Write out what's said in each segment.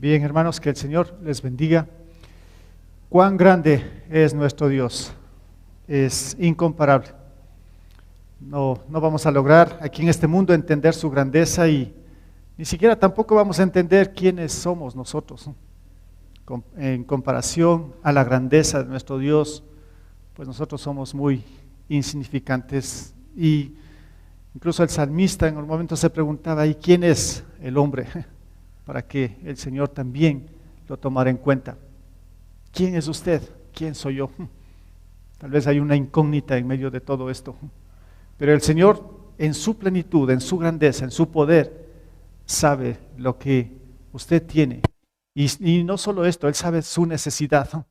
Bien, hermanos, que el Señor les bendiga. Cuán grande es nuestro Dios, es incomparable. No vamos a lograr aquí en este mundo entender su grandeza y ni siquiera tampoco vamos a entender quiénes somos nosotros, ¿no? En comparación a la grandeza de nuestro Dios, pues nosotros somos muy insignificantes. Y incluso el salmista en un momento se preguntaba: ¿y quién es el hombre? Para que el Señor también lo tomara en cuenta. ¿Quién es usted? ¿Quién soy yo? Tal vez hay una incógnita en medio de todo esto. Pero el Señor, en su plenitud, en su grandeza, en su poder, sabe lo que usted tiene. Y no solo esto, Él sabe su necesidad.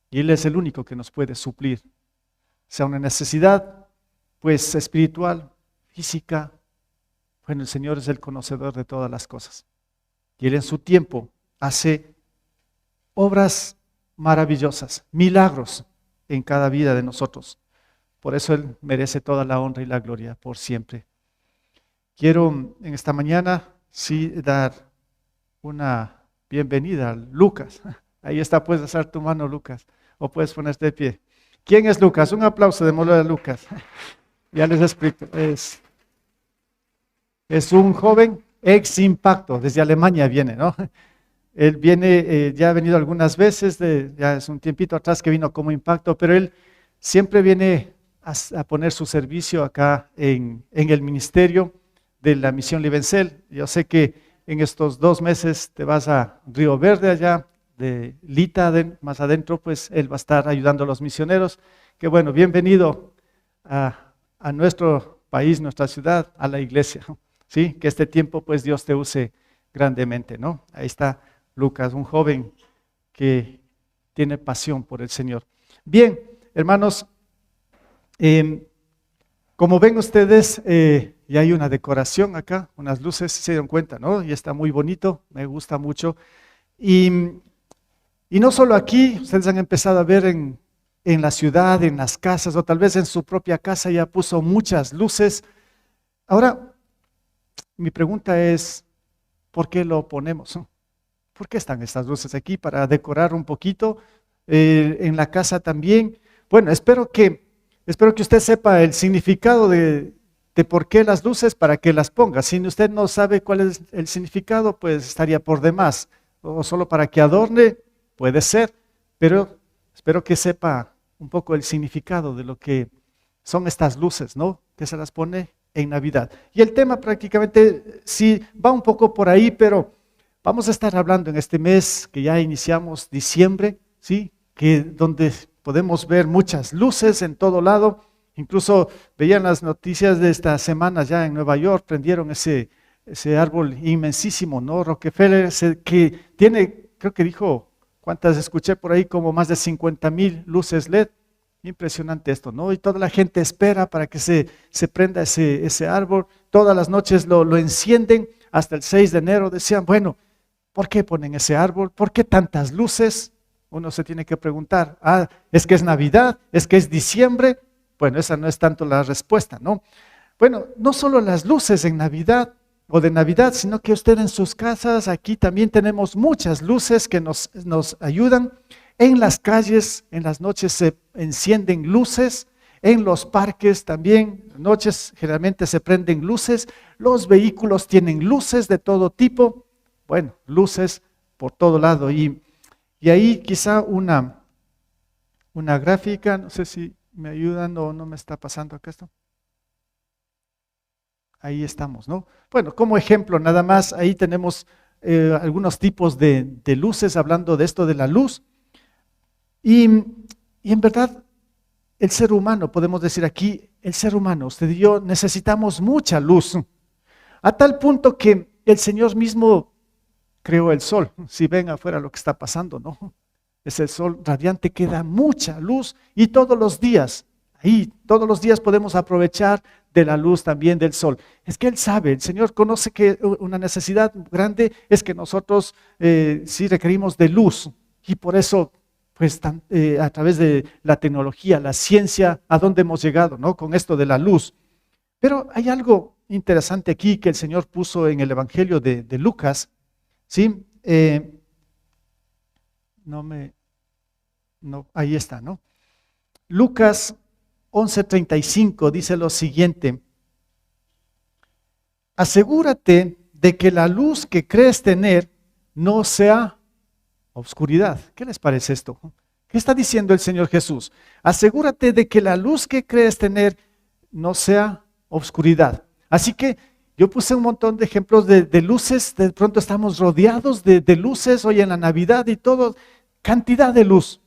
Y Él es el único que nos puede suplir. Sea una necesidad, pues, espiritual, física. Bueno, el Señor es el conocedor de todas las cosas. Y Él en su tiempo hace obras maravillosas, milagros en cada vida de nosotros. Por eso Él merece toda la honra y la gloria por siempre. Quiero en esta mañana sí dar una bienvenida a Lucas. Ahí está, puedes alzar tu mano, Lucas, o puedes ponerte de pie. ¿Quién es Lucas? Un aplauso, démosle a Lucas. Ya les explico. Es un joven ex Impacto, desde Alemania viene, ¿no? Él viene, ya ha venido algunas veces, ya es un tiempito atrás que vino como Impacto, pero él siempre viene a poner su servicio acá en el ministerio de la Misión Livencel. Yo sé que en estos 2 meses te vas a Río Verde allá, de Lita, más adentro, pues él va a estar ayudando a los misioneros. Que bueno, bienvenido a nuestro país, nuestra ciudad, a la iglesia. ¿Sí? Que este tiempo pues Dios te use grandemente, ¿no? Ahí está Lucas, un joven que tiene pasión por el Señor. Bien, hermanos, como ven ustedes, ya hay una decoración acá, unas luces, se dieron cuenta, ¿no? Y está muy bonito, me gusta mucho. Y no solo aquí, ustedes han empezado a ver en la ciudad, en las casas, o tal vez en su propia casa ya puso muchas luces. Ahora, mi pregunta es, ¿por qué lo ponemos? ¿Por qué están estas luces aquí? Para decorar un poquito, en la casa también. Bueno, espero que usted sepa el significado de por qué las luces, para qué las ponga. Si usted no sabe cuál es el significado, pues estaría por demás. O solo para que adorne, puede ser, pero espero que sepa un poco el significado de lo que son estas luces, ¿no? Que se las pone en Navidad. Y el tema prácticamente sí va un poco por ahí, pero vamos a estar hablando en este mes que ya iniciamos diciembre, ¿sí? Que donde podemos ver muchas luces en todo lado. Incluso veían las noticias de esta semana ya en Nueva York, prendieron ese árbol inmensísimo, ¿no? Rockefeller, que tiene, creo que dijo, ¿cuántas escuché por ahí? Como más de 50,000 luces LED. Impresionante esto, ¿no? Y toda la gente espera para que se prenda ese árbol. Todas las noches lo encienden hasta el 6 de enero. Decían, bueno, ¿por qué ponen ese árbol? ¿Por qué tantas luces? Uno se tiene que preguntar, ¿es que es Navidad? ¿Es que es diciembre? Bueno, esa no es tanto la respuesta, ¿no? Bueno, no solo las luces en Navidad o de Navidad, sino que usted en sus casas, aquí también tenemos muchas luces que nos ayudan. En las calles, en las noches se encienden luces, en los parques también, noches generalmente se prenden luces, los vehículos tienen luces de todo tipo, bueno, luces por todo lado. Y ahí quizá una gráfica, no sé si me ayudan o no me está pasando acá esto. Ahí estamos, ¿no? Bueno, como ejemplo nada más, ahí tenemos algunos tipos de luces, hablando de esto de la luz. Y en verdad, el ser humano, podemos decir aquí, el ser humano, usted y yo, necesitamos mucha luz, a tal punto que el Señor mismo creó el sol. Si ven afuera lo que está pasando, ¿no? Es el sol radiante que da mucha luz, y todos los días podemos aprovechar de la luz también del sol. Es que Él sabe, el Señor conoce que una necesidad grande es que nosotros sí requerimos de luz, y por eso pues a través de la tecnología, la ciencia, a dónde hemos llegado, ¿no? Con esto de la luz. Pero hay algo interesante aquí que el Señor puso en el Evangelio de Lucas, ¿sí? ahí está, ¿no? Lucas 11:35 dice lo siguiente: asegúrate de que la luz que crees tener no sea oscuridad. ¿Qué les parece esto? ¿Qué está diciendo el Señor Jesús? Asegúrate de que la luz que crees tener no sea oscuridad. Así que yo puse un montón de ejemplos de luces. De pronto estamos rodeados de luces hoy en la Navidad y todo, cantidad de luz.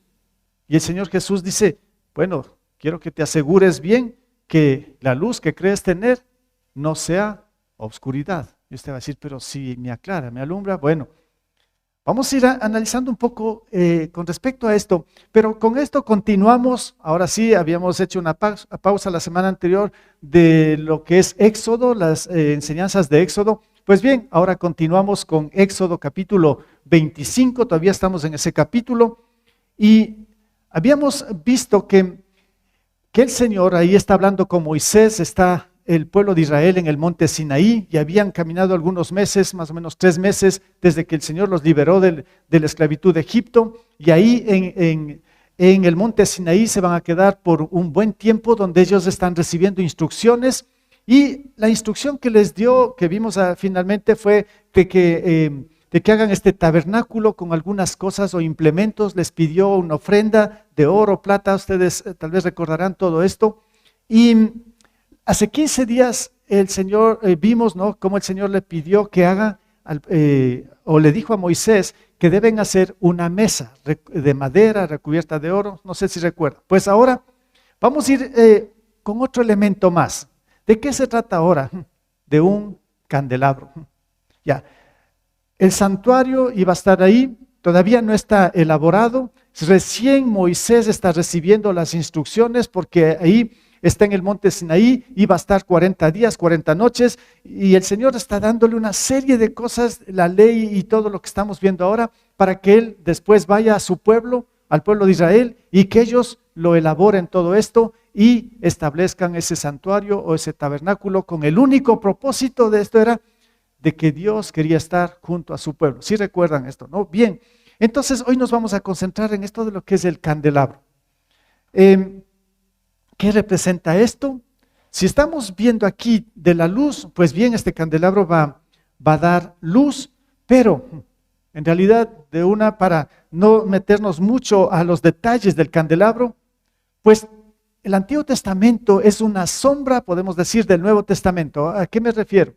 Y el Señor Jesús dice, bueno, quiero que te asegures bien que la luz que crees tener no sea oscuridad. Y usted va a decir, pero si me aclara, me alumbra, bueno. Vamos a ir analizando un poco con respecto a esto, pero con esto continuamos. Ahora sí, habíamos hecho una pausa la semana anterior de lo que es Éxodo, las enseñanzas de Éxodo. Pues bien, ahora continuamos con Éxodo capítulo 25, todavía estamos en ese capítulo, y habíamos visto que el Señor ahí está hablando con Moisés, está el pueblo de Israel en el monte Sinaí, y habían caminado algunos meses, más o menos 3 meses, desde que el Señor los liberó de la esclavitud de Egipto, y ahí en el monte Sinaí se van a quedar por un buen tiempo, donde ellos están recibiendo instrucciones, y la instrucción que les dio, que vimos finalmente, fue de que hagan este tabernáculo con algunas cosas o implementos. Les pidió una ofrenda de oro, plata, ustedes tal vez recordarán todo esto, y hace 15 días el Señor, vimos, ¿no?, cómo el Señor le pidió que haga, o le dijo a Moisés que deben hacer una mesa de madera recubierta de oro, no sé si recuerda. Pues ahora vamos a ir con otro elemento más. ¿De qué se trata ahora? De un candelabro. Ya, el santuario iba a estar ahí, todavía no está elaborado, recién Moisés está recibiendo las instrucciones, porque ahí está en el monte Sinaí, iba a estar 40 días, 40 noches, y el Señor está dándole una serie de cosas, la ley y todo lo que estamos viendo ahora, para que Él después vaya a su pueblo, al pueblo de Israel, y que ellos lo elaboren todo esto y establezcan ese santuario o ese tabernáculo, con el único propósito de esto era de que Dios quería estar junto a su pueblo. ¿Sí recuerdan esto, no? Bien, entonces hoy nos vamos a concentrar en esto de lo que es el candelabro. ¿Qué representa esto? Si estamos viendo aquí de la luz, pues bien, este candelabro va a dar luz, pero en realidad para no meternos mucho a los detalles del candelabro, pues el Antiguo Testamento es una sombra, podemos decir, del Nuevo Testamento. ¿A qué me refiero?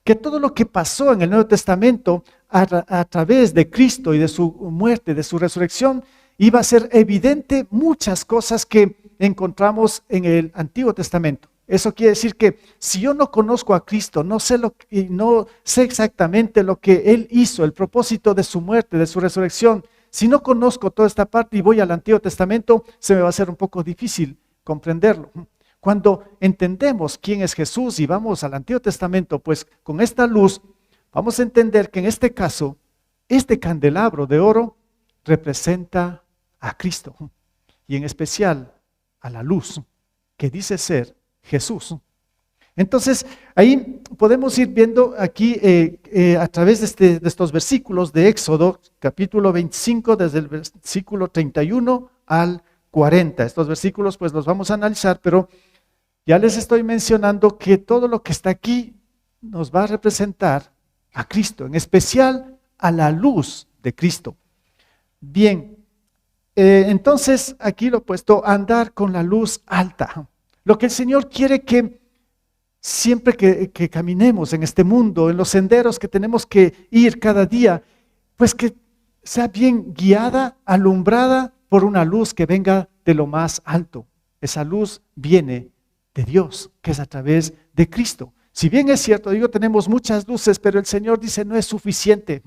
Que todo lo que pasó en el Nuevo Testamento a través de Cristo y de su muerte, de su resurrección, iba a ser evidente muchas cosas que encontramos en el Antiguo Testamento. Eso quiere decir que si yo no conozco a Cristo, no sé exactamente lo que Él hizo, el propósito de su muerte, de su resurrección, si no conozco toda esta parte y voy al Antiguo Testamento, se me va a hacer un poco difícil comprenderlo. Cuando entendemos quién es Jesús y vamos al Antiguo Testamento, pues con esta luz vamos a entender que en este caso, este candelabro de oro representa a Cristo y en especial a la luz que dice ser Jesús. Entonces, ahí podemos ir viendo aquí a través de estos versículos de Éxodo, capítulo 25, desde el versículo 31 al 40. Estos versículos pues los vamos a analizar, pero ya les estoy mencionando que todo lo que está aquí nos va a representar a Cristo, en especial a la luz de Cristo. Bien, entonces aquí lo he puesto, andar con la luz alta. Lo que el Señor quiere que siempre que caminemos en este mundo, en los senderos que tenemos que ir cada día, pues que sea bien guiada, alumbrada por una luz que venga de lo más alto. Esa luz viene de Dios, que es a través de Cristo. Si bien es cierto, tenemos muchas luces, pero el Señor dice no es suficiente.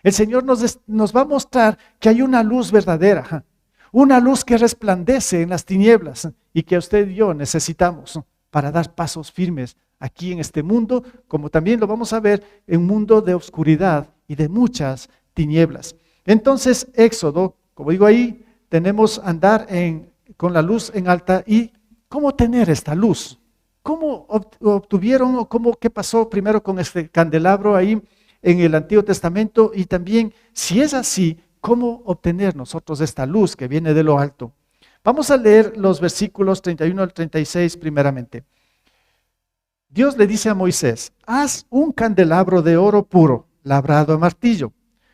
El Señor nos va a mostrar que hay una luz verdadera, una luz que resplandece en las tinieblas y que usted y yo necesitamos para dar pasos firmes aquí en este mundo, como también lo vamos a ver en un mundo de oscuridad y de muchas tinieblas. Entonces, Éxodo, como digo ahí, tenemos andar con la luz en alta. ¿Y cómo tener esta luz? ¿Cómo obtuvieron o qué pasó primero con este candelabro ahí en el Antiguo Testamento, y también, si es así, ¿cómo obtener nosotros esta luz que viene de lo alto? Vamos a leer los versículos 31 al 36 primeramente. Dios le dice a Moisés: haz un candelabro de oro puro, labrado a martillo.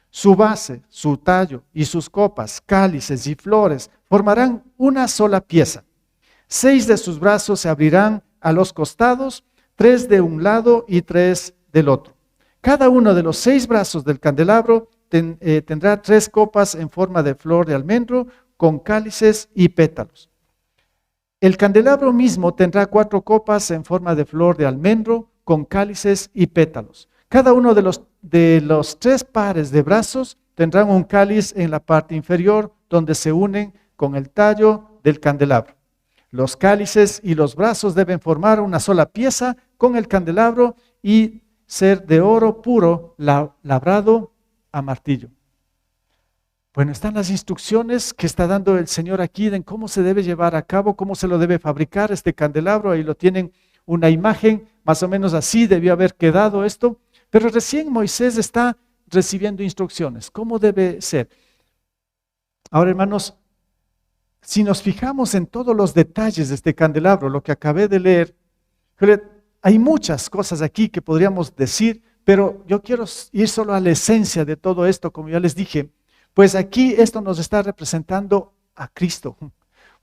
Su base, su tallo y sus copas, cálices y flores formarán una sola pieza. 6 de sus brazos se abrirán a los costados, 3 de un lado y 3 del otro. Cada uno de los 6 brazos del candelabro tendrá 3 copas en forma de flor de almendro, con cálices y pétalos. El candelabro mismo tendrá 4 copas en forma de flor de almendro, con cálices y pétalos. Cada uno de los 3 pares de brazos tendrán un cáliz en la parte inferior, donde se unen con el tallo del candelabro. Los cálices y los brazos deben formar una sola pieza con el candelabro y ser de oro puro, labrado a martillo. Bueno, están las instrucciones que está dando el Señor aquí de cómo se debe llevar a cabo, cómo se lo debe fabricar este candelabro. Ahí lo tienen, una imagen, más o menos así debió haber quedado esto. Pero recién Moisés está recibiendo instrucciones. ¿Cómo debe ser? Ahora, hermanos, si nos fijamos en todos los detalles de este candelabro, lo que acabé de leer, hay muchas cosas aquí que podríamos decir, pero yo quiero ir solo a la esencia de todo esto, como ya les dije. Pues aquí esto nos está representando a Cristo.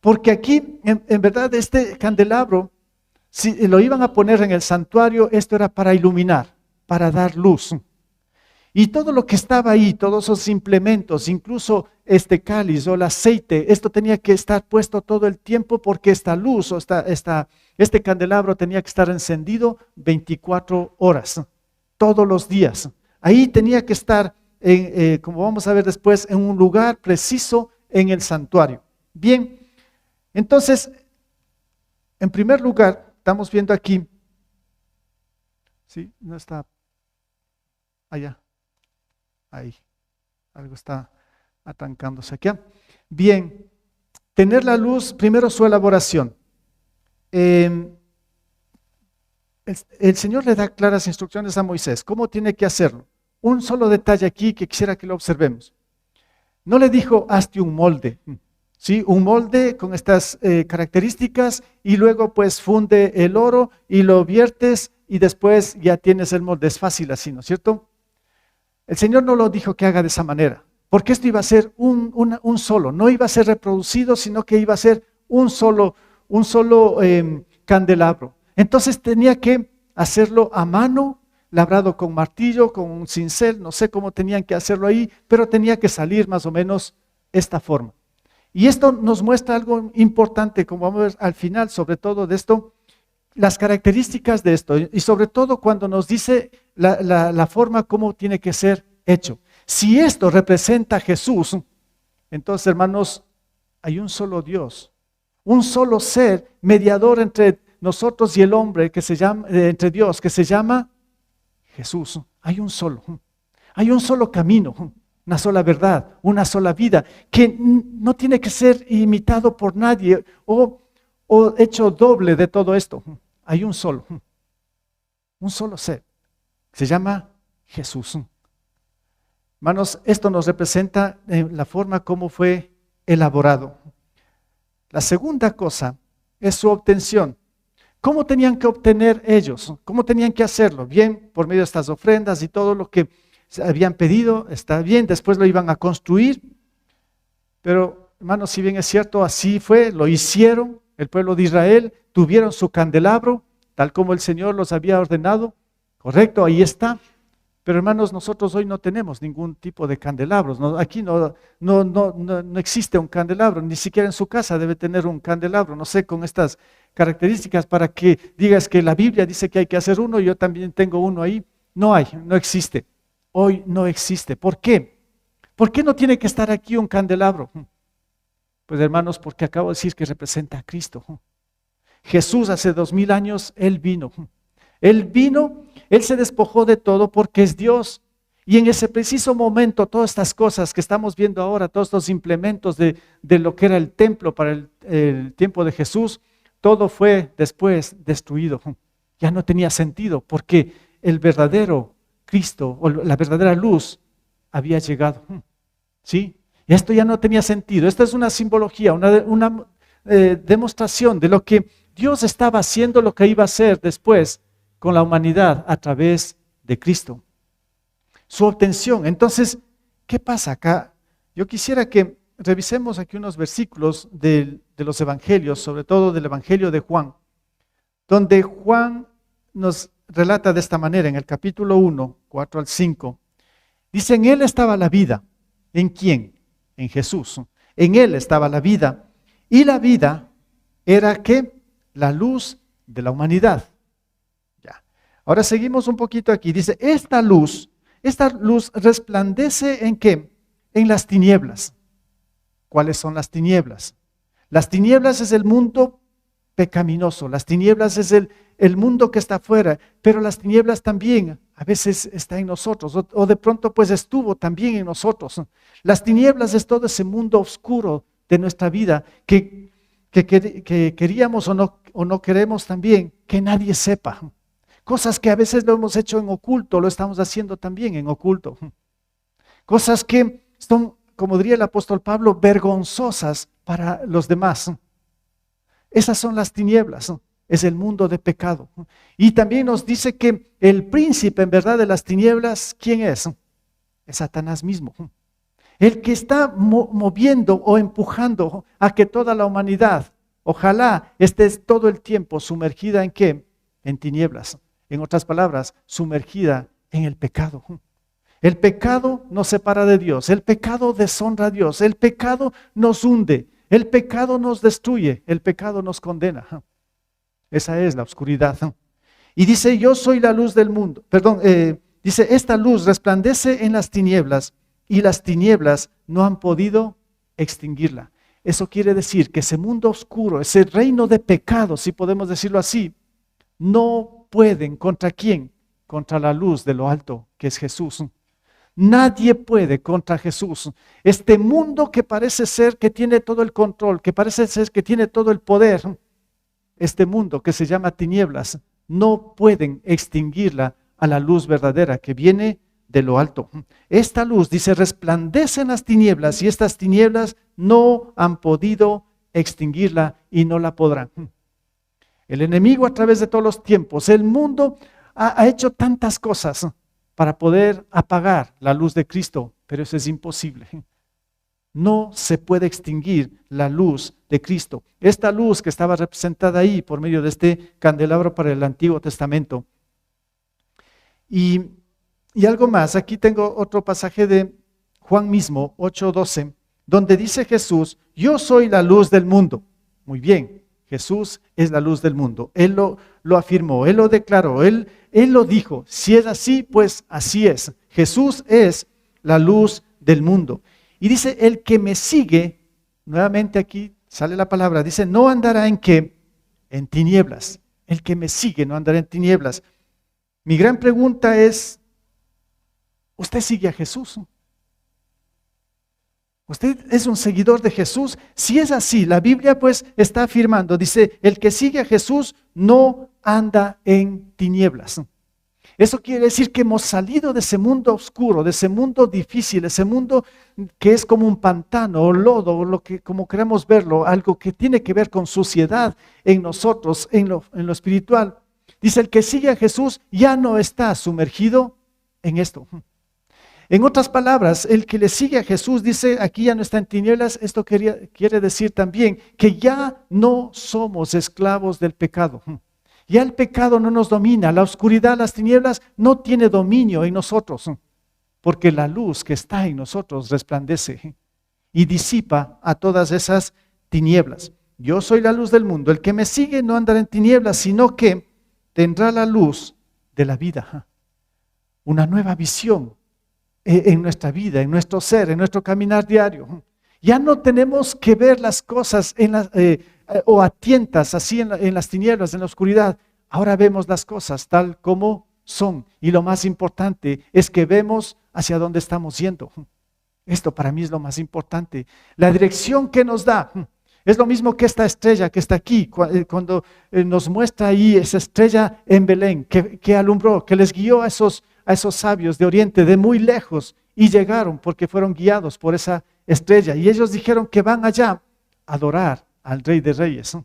Porque aquí, en verdad, este candelabro, si lo iban a poner en el santuario, esto era para iluminar, para dar luz. Y todo lo que estaba ahí, todos esos implementos, incluso este cáliz o el aceite, esto tenía que estar puesto todo el tiempo, porque esta luz o este candelabro tenía que estar encendido 24 horas, todos los días. Ahí tenía que estar, como vamos a ver después, en un lugar preciso en el santuario. Bien, entonces, en primer lugar, estamos viendo aquí, ¿sí? No está allá, ahí, algo está atancándose aquí. Bien, tener la luz, primero su elaboración. El Señor le da claras instrucciones a Moisés, cómo tiene que hacerlo. Un solo detalle aquí que quisiera que lo observemos. No le dijo: hazte un molde, ¿sí? Un molde con estas características, y luego pues funde el oro y lo viertes y después ya tienes el molde. Es fácil así, ¿no es cierto? El Señor no lo dijo que haga de esa manera, porque esto iba a ser un solo, no iba a ser reproducido, sino que iba a ser un solo candelabro. Entonces tenía que hacerlo a mano, labrado con martillo, con un cincel, no sé cómo tenían que hacerlo ahí, pero tenía que salir más o menos esta forma. Y esto nos muestra algo importante, como vamos a ver al final, sobre todo de esto, las características de esto, y sobre todo cuando nos dice la forma como tiene que ser hecho. Si esto representa a Jesús, entonces, hermanos, hay un solo Dios, un solo ser mediador entre nosotros y el hombre, que se llama, entre Dios, que se llama Jesús. Hay un solo camino, una sola verdad, una sola vida, que no tiene que ser imitado por nadie o hecho doble de todo esto. Hay un solo ser, se llama Jesús. Hermanos, esto nos representa la forma como fue elaborado. La segunda cosa es su obtención. ¿Cómo tenían que obtener ellos? ¿Cómo tenían que hacerlo? Bien, por medio de estas ofrendas y todo lo que se habían pedido, está bien, después lo iban a construir. Pero, hermanos, si bien es cierto, así fue, lo hicieron, el pueblo de Israel, tuvieron su candelabro, tal como el Señor los había ordenado, correcto, ahí está. Pero, hermanos, nosotros hoy no tenemos ningún tipo de candelabros. Aquí no existe un candelabro, ni siquiera en su casa debe tener un candelabro. No sé, con estas características para que digas que la Biblia dice que hay que hacer uno, yo también tengo uno ahí. No existe. Hoy no existe. ¿Por qué? ¿Por qué no tiene que estar aquí un candelabro? Pues, hermanos, porque acabo de decir que representa a Cristo. Jesús hace 2000 años, Él vino. Él se despojó de todo porque es Dios. Y en ese preciso momento, todas estas cosas que estamos viendo ahora, todos estos implementos de lo que era el templo para el tiempo de Jesús, todo fue después destruido. Ya no tenía sentido, porque el verdadero Cristo o la verdadera luz había llegado. ¿Sí? Y esto ya no tenía sentido. Esta es una simbología, una demostración de lo que Dios estaba haciendo, lo que iba a hacer después con la humanidad a través de Cristo. Su obtención. Entonces, ¿qué pasa acá? Yo quisiera que revisemos aquí unos versículos de los evangelios, sobre todo del evangelio de Juan, donde Juan nos relata de esta manera en el capítulo 1, 4 al 5. Dice, en él estaba la vida. ¿En quién? En Jesús. En él estaba la vida. Y la vida era ¿qué? La luz de la humanidad. Ya. Ahora seguimos un poquito aquí. Dice, esta luz resplandece ¿en qué? En las tinieblas. ¿Cuáles son las tinieblas? Las tinieblas es el mundo pecaminoso, las tinieblas es el mundo que está afuera, pero las tinieblas también a veces está en nosotros, o de pronto pues estuvo también en nosotros. Las tinieblas es todo ese mundo oscuro de nuestra vida que queríamos o no queremos también que nadie sepa. Cosas que a veces lo hemos hecho en oculto, lo estamos haciendo también en oculto. Cosas que son, como diría el apóstol Pablo, vergonzosas para los demás. Esas son las tinieblas, es el mundo de pecado. Y también nos dice que el príncipe en verdad de las tinieblas, ¿quién es? Es Satanás mismo. El que está moviendo o empujando a que toda la humanidad, ojalá esté todo el tiempo sumergida ¿en qué? En tinieblas. En otras palabras, sumergida en el pecado. El pecado nos separa de Dios, el pecado deshonra a Dios, el pecado nos hunde. El pecado nos destruye, el pecado nos condena. Esa es la oscuridad. Y dice, yo soy la luz del mundo. Dice, esta luz resplandece en las tinieblas y las tinieblas no han podido extinguirla. Eso quiere decir que ese mundo oscuro, ese reino de pecado, si podemos decirlo así, no pueden. ¿Contra quién? Contra la luz de lo alto, que es Jesús. Nadie puede contra Jesús. Este mundo que parece ser que tiene todo el control, que parece ser que tiene todo el poder, este mundo que se llama tinieblas, no pueden extinguirla a la luz verdadera que viene de lo alto. Esta luz, dice, resplandece en las tinieblas y estas tinieblas no han podido extinguirla y no la podrán. El enemigo a través de todos los tiempos, el mundo ha hecho tantas cosas para poder apagar la luz de Cristo, pero eso es imposible. No se puede extinguir la luz de Cristo. Esta luz que estaba representada ahí por medio de este candelabro para el Antiguo Testamento. Y algo más, aquí tengo otro pasaje de Juan mismo, 8:12, donde dice Jesús, yo soy la luz del mundo. Muy bien, Jesús es la luz del mundo. Él lo afirmó, Él lo declaró, Él lo dijo. Si es así, pues así es. Jesús es la luz del mundo. Y dice, el que me sigue, nuevamente aquí sale la palabra, dice, no andará ¿en qué? En tinieblas. El que me sigue no andará en tinieblas. Mi gran pregunta es, ¿usted sigue a Jesús? ¿Usted es un seguidor de Jesús? Si es así, la Biblia pues está afirmando, dice, el que sigue a Jesús no anda en tinieblas. Eso quiere decir que hemos salido de ese mundo oscuro, de ese mundo difícil, ese mundo que es como un pantano o lodo, o lo que, como queremos verlo, algo que tiene que ver con suciedad en nosotros, en lo espiritual. Dice, el que sigue a Jesús ya no está sumergido en esto. En otras palabras, el que le sigue a Jesús, dice, aquí ya no está en tinieblas. Esto quiere decir también que ya no somos esclavos del pecado. Ya el pecado no nos domina, la oscuridad, las tinieblas no tiene dominio en nosotros, porque la luz que está en nosotros resplandece y disipa a todas esas tinieblas. Yo soy la luz del mundo, el que me sigue no andará en tinieblas, sino que tendrá la luz de la vida, una nueva visión en nuestra vida, en nuestro ser, en nuestro caminar diario. Ya no tenemos que ver las cosas o a tientas, así en las tinieblas, en la oscuridad. Ahora vemos las cosas tal como son. Y lo más importante es que vemos hacia dónde estamos yendo. Esto para mí es lo más importante. La dirección que nos da es lo mismo que esta estrella que está aquí, cuando nos muestra ahí esa estrella en Belén, que alumbró, que les guió a a esos sabios de Oriente de muy lejos y llegaron porque fueron guiados por esa estrella. Y ellos dijeron que van allá a adorar al Rey de Reyes.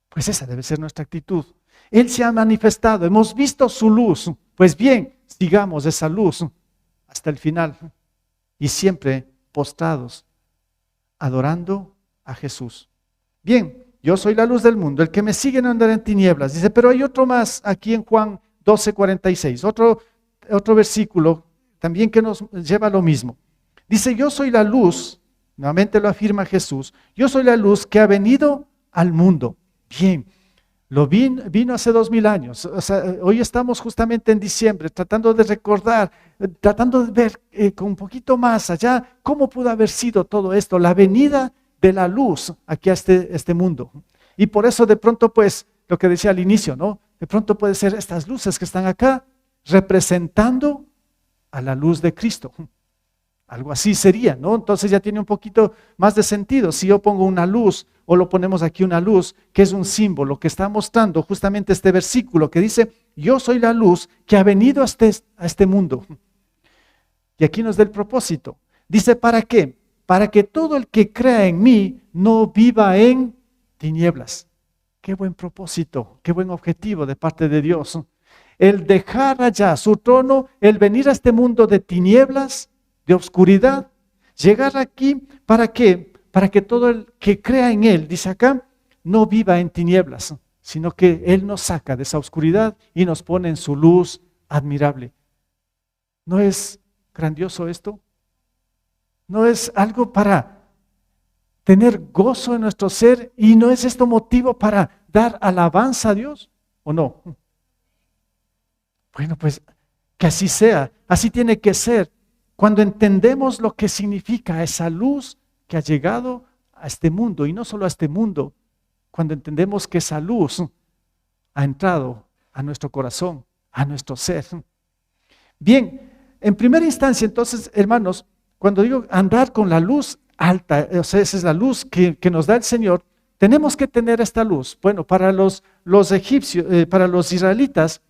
Pues esa debe ser nuestra actitud. Él se ha manifestado, hemos visto su luz. Pues bien, sigamos esa luz hasta el final y siempre postrados, adorando a Jesús. Bien, yo soy la luz del mundo, el que me sigue no andará en tinieblas. Dice, pero hay otro más aquí en Juan 12:46, otro versículo también que nos lleva a lo mismo. Dice, yo soy la luz, nuevamente lo afirma Jesús, yo soy la luz que ha venido al mundo. Bien, vino hace 2000 años. O sea, hoy estamos justamente en diciembre tratando de recordar, tratando de ver con un poquito más allá cómo pudo haber sido todo esto, la venida de la luz aquí a este mundo. Y por eso de pronto pues lo que decía al inicio, ¿no? De pronto puede ser estas luces que están acá representando a la luz de Cristo. Algo así sería, ¿no? Entonces ya tiene un poquito más de sentido. Si yo pongo una luz o lo ponemos aquí una luz, que es un símbolo que está mostrando justamente este versículo que dice, yo soy la luz que ha venido a este mundo. Y aquí nos da el propósito. Dice, ¿para qué? Para que todo el que crea en mí no viva en tinieblas. Qué buen propósito, qué buen objetivo de parte de Dios. El dejar allá su trono, el venir a este mundo de tinieblas, de oscuridad, llegar aquí, ¿para qué? Para que todo el que crea en Él, dice acá, no viva en tinieblas, sino que Él nos saca de esa oscuridad y nos pone en su luz admirable. ¿No es grandioso esto? ¿No es algo para tener gozo en nuestro ser y no es esto motivo para dar alabanza a Dios? ¿O no? Bueno, pues que así sea, así tiene que ser. Cuando entendemos lo que significa esa luz que ha llegado a este mundo, y no solo a este mundo, cuando entendemos que esa luz ha entrado a nuestro corazón, a nuestro ser. Bien, en primera instancia, entonces, hermanos, cuando digo andar con la luz alta, o sea, esa es la luz que nos da el Señor, tenemos que tener esta luz. Bueno, para los egipcios, para los israelitas,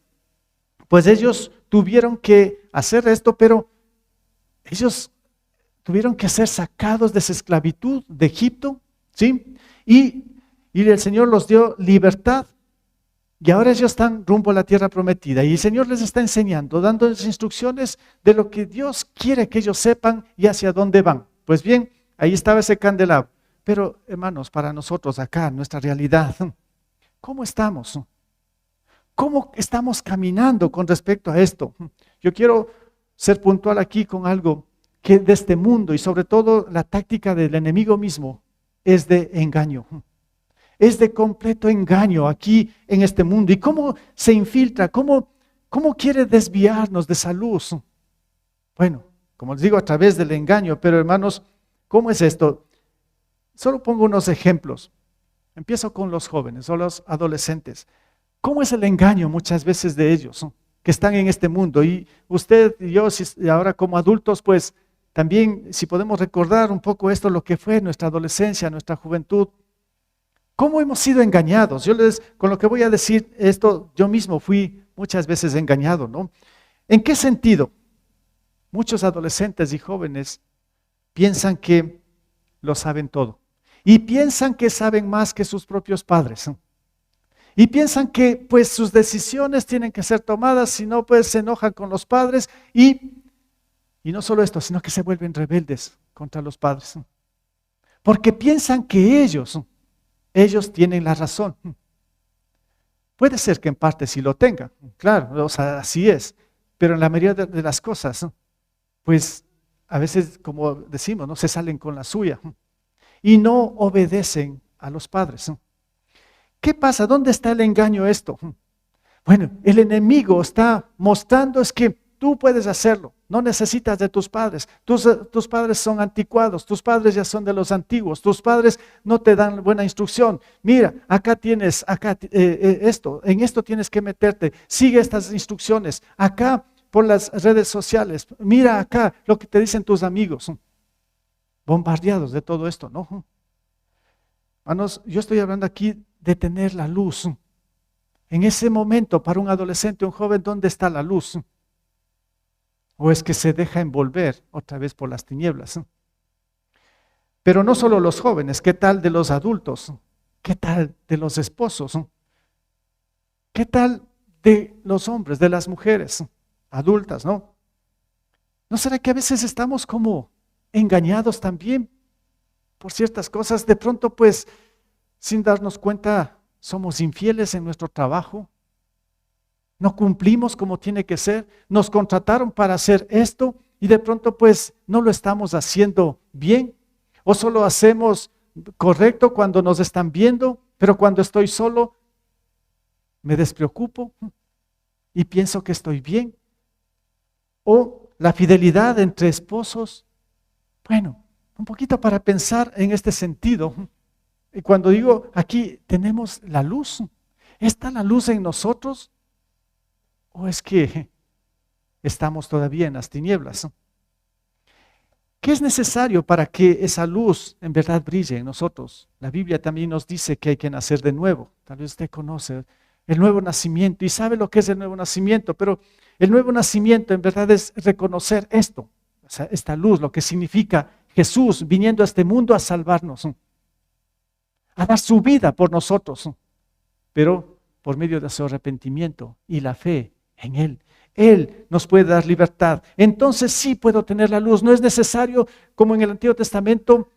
pues ellos tuvieron que hacer esto, pero ellos tuvieron que ser sacados de esa esclavitud de Egipto, ¿sí? Y el Señor los dio libertad. Y ahora ellos están rumbo a la tierra prometida. Y el Señor les está enseñando, dándoles instrucciones de lo que Dios quiere que ellos sepan y hacia dónde van. Pues bien, ahí estaba ese candelabro. Pero, hermanos, para nosotros acá, nuestra realidad, ¿cómo estamos? ¿Cómo estamos caminando con respecto a esto? Yo quiero ser puntual aquí con algo que de este mundo y sobre todo la táctica del enemigo mismo es de engaño. Es de completo engaño aquí en este mundo. ¿Y cómo se infiltra? ¿Cómo quiere desviarnos de esa luz? Bueno, como les digo, a través del engaño. Pero hermanos, ¿cómo es esto? Solo pongo unos ejemplos. Empiezo con los jóvenes o los adolescentes. ¿Cómo es el engaño muchas veces de ellos que están en este mundo? Y usted y yo, ahora como adultos, pues también si podemos recordar un poco esto, lo que fue nuestra adolescencia, nuestra juventud. ¿Cómo hemos sido engañados? Con lo que voy a decir esto, yo mismo fui muchas veces engañado, ¿no? ¿En qué sentido? Muchos adolescentes y jóvenes piensan que lo saben todo. Y piensan que saben más que sus propios padres. Y piensan que pues sus decisiones tienen que ser tomadas, si no pues se enojan con los padres y no solo esto, sino que se vuelven rebeldes contra los padres. Porque piensan que ellos tienen la razón. Puede ser que en parte sí lo tengan, claro, o sea, así es, pero en la mayoría de las cosas, pues a veces, como decimos, ¿no? Se salen con la suya y no obedecen a los padres. ¿Qué pasa? ¿Dónde está el engaño esto? Bueno, el enemigo está mostrando es que tú puedes hacerlo, no necesitas de tus padres. Tus padres son anticuados, tus padres ya son de los antiguos, tus padres no te dan buena instrucción. Mira, acá tienes, esto, en esto tienes que meterte, sigue estas instrucciones, acá por las redes sociales, mira acá lo que te dicen tus amigos, bombardeados de todo esto, ¿no? Hermanos, yo estoy hablando aquí de tener la luz. En ese momento, para un adolescente, un joven, ¿dónde está la luz? ¿O es que se deja envolver otra vez por las tinieblas? Pero no solo los jóvenes, ¿qué tal de los adultos? ¿Qué tal de los esposos? ¿Qué tal de los hombres, de las mujeres adultas, no? ¿No será que a veces estamos como engañados también por ciertas cosas? De pronto, pues, sin darnos cuenta, somos infieles en nuestro trabajo. No cumplimos como tiene que ser. Nos contrataron para hacer esto y de pronto, pues, no lo estamos haciendo bien. O solo hacemos correcto cuando nos están viendo, pero cuando estoy solo, me despreocupo y pienso que estoy bien. O la fidelidad entre esposos. Bueno, un poquito para pensar en este sentido. Y cuando digo aquí tenemos la luz, ¿está la luz en nosotros? ¿O es que estamos todavía en las tinieblas? ¿Qué es necesario para que esa luz en verdad brille en nosotros? La Biblia también nos dice que hay que nacer de nuevo. Tal vez usted conoce el nuevo nacimiento y sabe lo que es el nuevo nacimiento, pero el nuevo nacimiento en verdad es reconocer esto, o sea, esta luz, lo que significa Jesús viniendo a este mundo a salvarnos, a dar su vida por nosotros, pero por medio de su arrepentimiento y la fe en Él. Él nos puede dar libertad. Entonces sí puedo tener la luz. No es necesario, como en el Antiguo Testamento,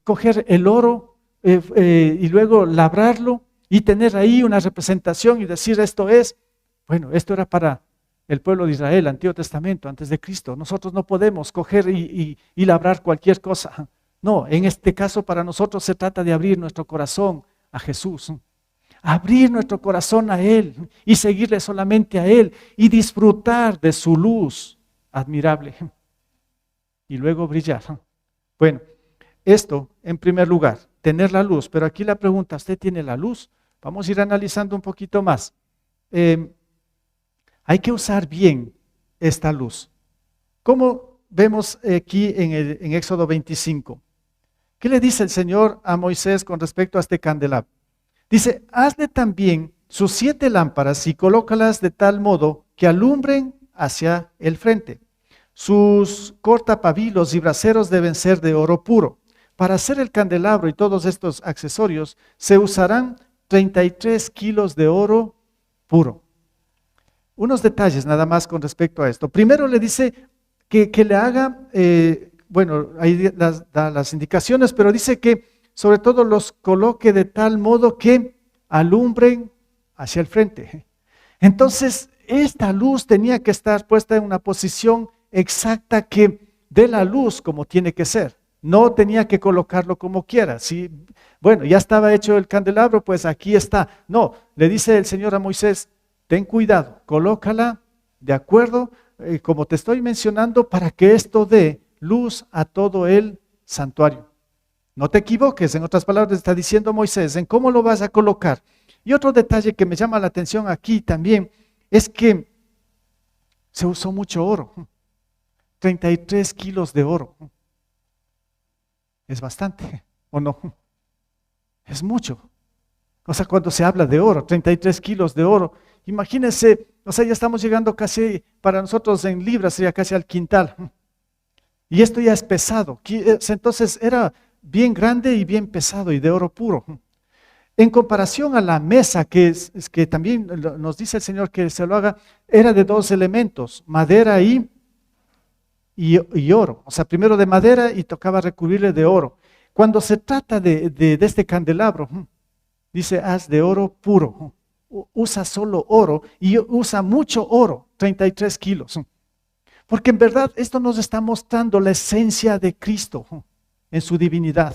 coger el oro y luego labrarlo y tener ahí una representación y decir esto es. Bueno, esto era para el pueblo de Israel, Antiguo Testamento, antes de Cristo. Nosotros no podemos coger y labrar cualquier cosa. No, en este caso para nosotros se trata de abrir nuestro corazón a Jesús. Abrir nuestro corazón a Él y seguirle solamente a Él y disfrutar de su luz admirable y luego brillar. Bueno, esto en primer lugar, tener la luz, pero aquí la pregunta, ¿usted tiene la luz? Vamos a ir analizando un poquito más. Hay que usar bien esta luz. ¿Cómo vemos aquí en Éxodo 25? ¿Qué le dice el Señor a Moisés con respecto a este candelabro? Dice, hazle también sus 7 lámparas y colócalas de tal modo que alumbren hacia el frente. Sus cortapabilos y braseros deben ser de oro puro. Para hacer el candelabro y todos estos accesorios se usarán 33 kilos de oro puro. Unos detalles nada más con respecto a esto. Primero le dice que le haga, bueno, ahí da las indicaciones, pero dice que sobre todo los coloque de tal modo que alumbren hacia el frente. Entonces, esta luz tenía que estar puesta en una posición exacta que dé la luz como tiene que ser. No tenía que colocarlo como quiera. Si, bueno, ya estaba hecho el candelabro, pues aquí está. No, le dice el Señor a Moisés, ten cuidado, colócala de acuerdo, como te estoy mencionando, para que esto dé luz a todo el santuario. No te equivoques, en otras palabras está diciendo Moisés, en cómo lo vas a colocar. Y otro detalle que me llama la atención aquí también es que se usó mucho oro, 33 kilos de oro. Es bastante, ¿o no? Es mucho. O sea, cuando se habla de oro, 33 kilos de oro, imagínense, o sea, ya estamos llegando casi, para nosotros en libras sería casi al quintal. Y esto ya es pesado. Entonces era bien grande y bien pesado y de oro puro. En comparación a la mesa, que también nos dice el Señor que se lo haga, era de 2 elementos, madera y oro. O sea, primero de madera y tocaba recubrirle de oro. Cuando se trata de este candelabro, dice, haz de oro puro. Usa solo oro y usa mucho oro, 33 kilos. Porque en verdad esto nos está mostrando la esencia de Cristo en su divinidad.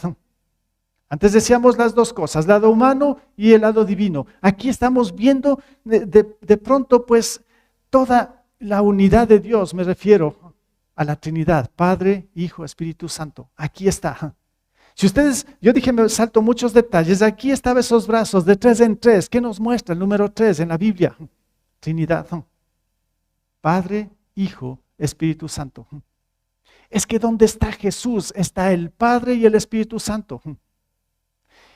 Antes decíamos las dos cosas, el lado humano y el lado divino. Aquí estamos viendo de pronto pues toda la unidad de Dios, me refiero a la Trinidad, Padre, Hijo, Espíritu Santo. Aquí está. Si ustedes, yo dije, me salto muchos detalles, aquí estaban esos brazos de 3 en 3. ¿Qué nos muestra el número 3 en la Biblia? Trinidad. Padre, Hijo, Espíritu Santo. Es que donde está Jesús, está el Padre y el Espíritu Santo.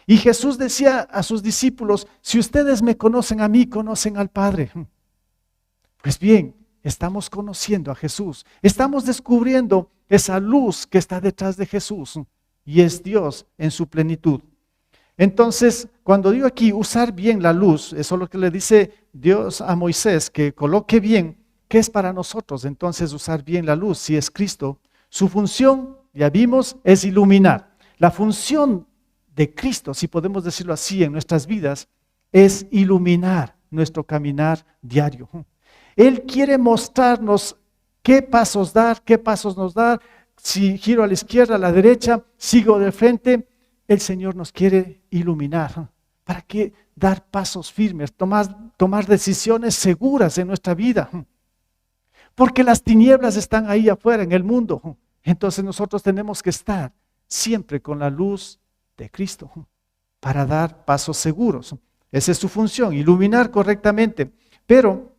Y Jesús decía a sus discípulos, si ustedes me conocen a mí, conocen al Padre. Pues bien, estamos conociendo a Jesús. Estamos descubriendo esa luz que está detrás de Jesús y es Dios en su plenitud. Entonces, cuando digo aquí usar bien la luz, eso es lo que le dice Dios a Moisés, que coloque bien, ¿qué es para nosotros? Entonces, usar bien la luz, si es Cristo. Su función, ya vimos, es iluminar. La función de Cristo, si podemos decirlo así, en nuestras vidas, es iluminar nuestro caminar diario. Él quiere mostrarnos qué pasos dar, qué pasos nos dar, si giro a la izquierda, a la derecha, sigo de frente. El Señor nos quiere iluminar. ¿Para qué? Dar pasos firmes, tomar decisiones seguras en nuestra vida. Porque las tinieblas están ahí afuera en el mundo. Entonces nosotros tenemos que estar siempre con la luz de Cristo para dar pasos seguros. Esa es su función, iluminar correctamente. Pero,